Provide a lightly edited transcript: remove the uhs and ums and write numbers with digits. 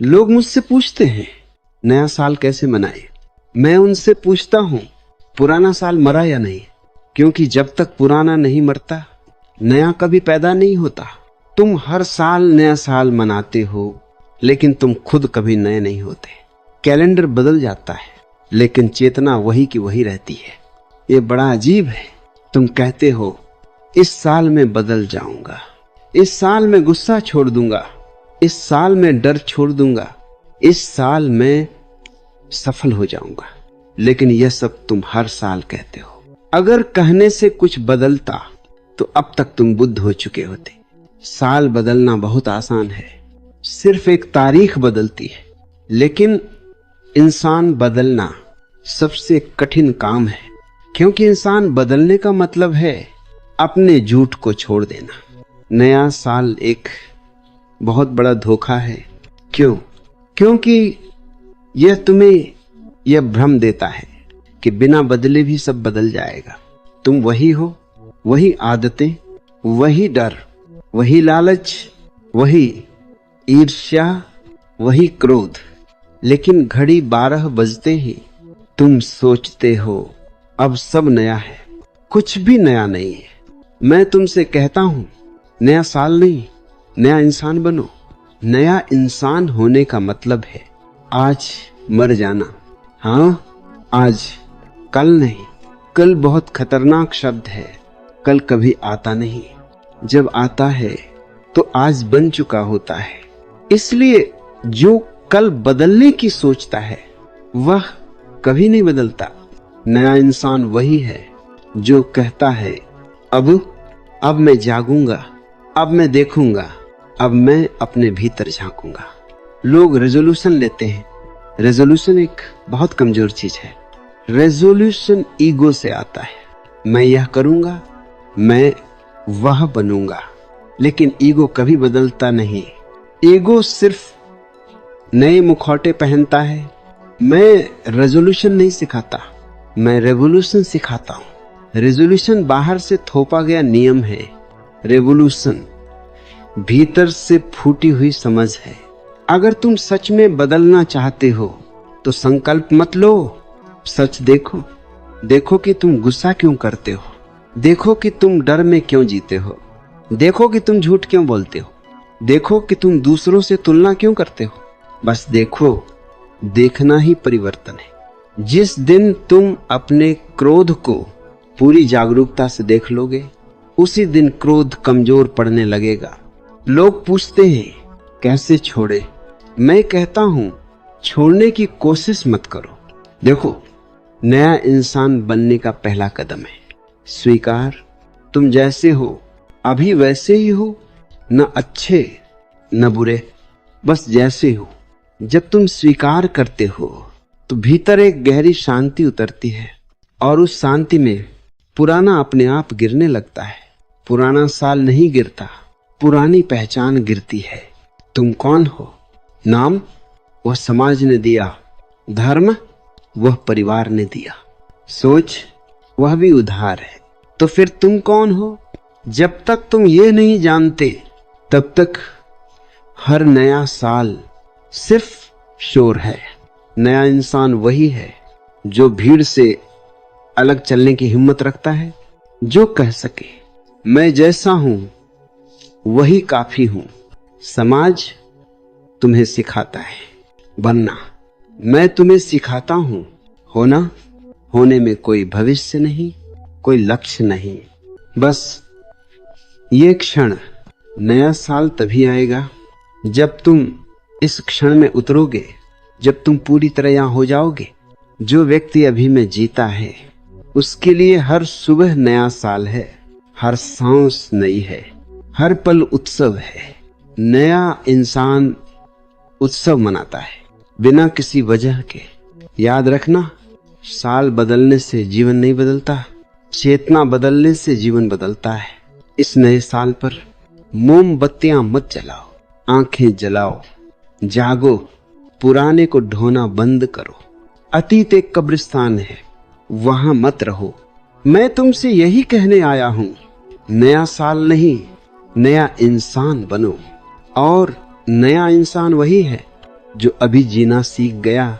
लोग मुझसे पूछते हैं नया साल कैसे मनाए। मैं उनसे पूछता हूं पुराना साल मरा या नहीं, क्योंकि जब तक पुराना नहीं मरता नया कभी पैदा नहीं होता। तुम हर साल नया साल मनाते हो, लेकिन तुम खुद कभी नए नहीं होते। कैलेंडर बदल जाता है, लेकिन चेतना वही की वही रहती है। ये बड़ा अजीब है। तुम कहते हो इस साल में बदल जाऊंगा, इस साल में गुस्सा छोड़ दूंगा, इस साल में डर छोड़ दूंगा, इस साल में सफल हो जाऊंगा, लेकिन यह सब तुम हर साल कहते हो। अगर कहने से कुछ बदलता तो अब तक तुम बुद्ध हो चुके होते। साल बदलना बहुत आसान है, सिर्फ एक तारीख बदलती है, लेकिन इंसान बदलना सबसे कठिन काम है, क्योंकि इंसान बदलने का मतलब है अपने झूठ को छोड़ देना। नया साल एक बहुत बड़ा धोखा है। क्यों? क्योंकि यह तुम्हें यह भ्रम देता है कि बिना बदले भी सब बदल जाएगा। तुम वही हो, वही आदतें, वही डर, वही लालच, वही ईर्ष्या, वही क्रोध। लेकिन घड़ी 12 बजते ही तुम सोचते हो अब सब नया है। कुछ भी नया नहीं है। मैं तुमसे कहता हूं नया साल नहीं, नया इंसान बनो। नया इंसान होने का मतलब है आज मर जाना। हाँ, आज, कल नहीं। कल बहुत खतरनाक शब्द है। कल कभी आता नहीं। जब आता है तो आज बन चुका होता है। इसलिए जो कल बदलने की सोचता है वह कभी नहीं बदलता। नया इंसान वही है जो कहता है अब मैं जागूंगा, अब मैं देखूंगा, अब मैं अपने भीतर झांकूंगा। लोग रेजोल्यूशन लेते हैं। रेजोल्यूशन एक बहुत कमजोर चीज है। रेजोल्यूशन ईगो से आता है। मैं यह करूंगा, मैं वह बनूंगा, लेकिन ईगो कभी बदलता नहीं। ईगो सिर्फ नए मुखौटे पहनता है। मैं रेजोल्यूशन नहीं सिखाता, मैं रेवोल्यूशन सिखाता हूं। रेजोल्यूशन बाहर से थोपा गया नियम है, रेवोल्यूशन भीतर से फूटी हुई समझ है। अगर तुम सच में बदलना चाहते हो तो संकल्प मत लो, सच देखो। देखो कि तुम गुस्सा क्यों करते हो, देखो कि तुम डर में क्यों जीते हो, देखो कि तुम झूठ क्यों बोलते हो, देखो कि तुम दूसरों से तुलना क्यों करते हो। बस देखो। देखना ही परिवर्तन है। जिस दिन तुम अपने क्रोध को पूरी जागरूकता से देख लोगे, उसी दिन क्रोध कमजोर पड़ने लगेगा। लोग पूछते हैं कैसे छोड़े। मैं कहता हूं छोड़ने की कोशिश मत करो। देखो, नया इंसान बनने का पहला कदम है स्वीकार। तुम जैसे हो अभी वैसे ही हो, न अच्छे न बुरे, बस जैसे हो। जब तुम स्वीकार करते हो तो भीतर एक गहरी शांति उतरती है, और उस शांति में पुराना अपने आप गिरने लगता है। पुराना साल नहीं गिरता, पुरानी पहचान गिरती है। तुम कौन हो? नाम वह समाज ने दिया, धर्म वह परिवार ने दिया, सोच वह भी उधार है। तो फिर तुम कौन हो? जब तक तुम ये नहीं जानते तब तक हर नया साल सिर्फ शोर है। नया इंसान वही है जो भीड़ से अलग चलने की हिम्मत रखता है, जो कह सके मैं जैसा हूं वही काफी हूं। समाज तुम्हें सिखाता है बनना, मैं तुम्हें सिखाता हूं होना। होने में कोई भविष्य नहीं, कोई लक्ष्य नहीं, बस ये क्षण। नया साल तभी आएगा जब तुम इस क्षण में उतरोगे, जब तुम पूरी तरह यहां हो जाओगे। जो व्यक्ति अभी में जीता है उसके लिए हर सुबह नया साल है, हर सांस नई है, हर पल उत्सव है। नया इंसान उत्सव मनाता है बिना किसी वजह के। याद रखना, साल बदलने से जीवन नहीं बदलता, चेतना बदलने से जीवन बदलता है। इस नए साल पर मोमबत्तियां मत जलाओ, आंखें जलाओ, जागो, पुराने को ढोना बंद करो। अतीत एक कब्रिस्तान है, वहां मत रहो। मैं तुमसे यही कहने आया हूं, नया साल नहीं, नया इंसान बनो। और नया इंसान वही है जो अभी जीना सीख गया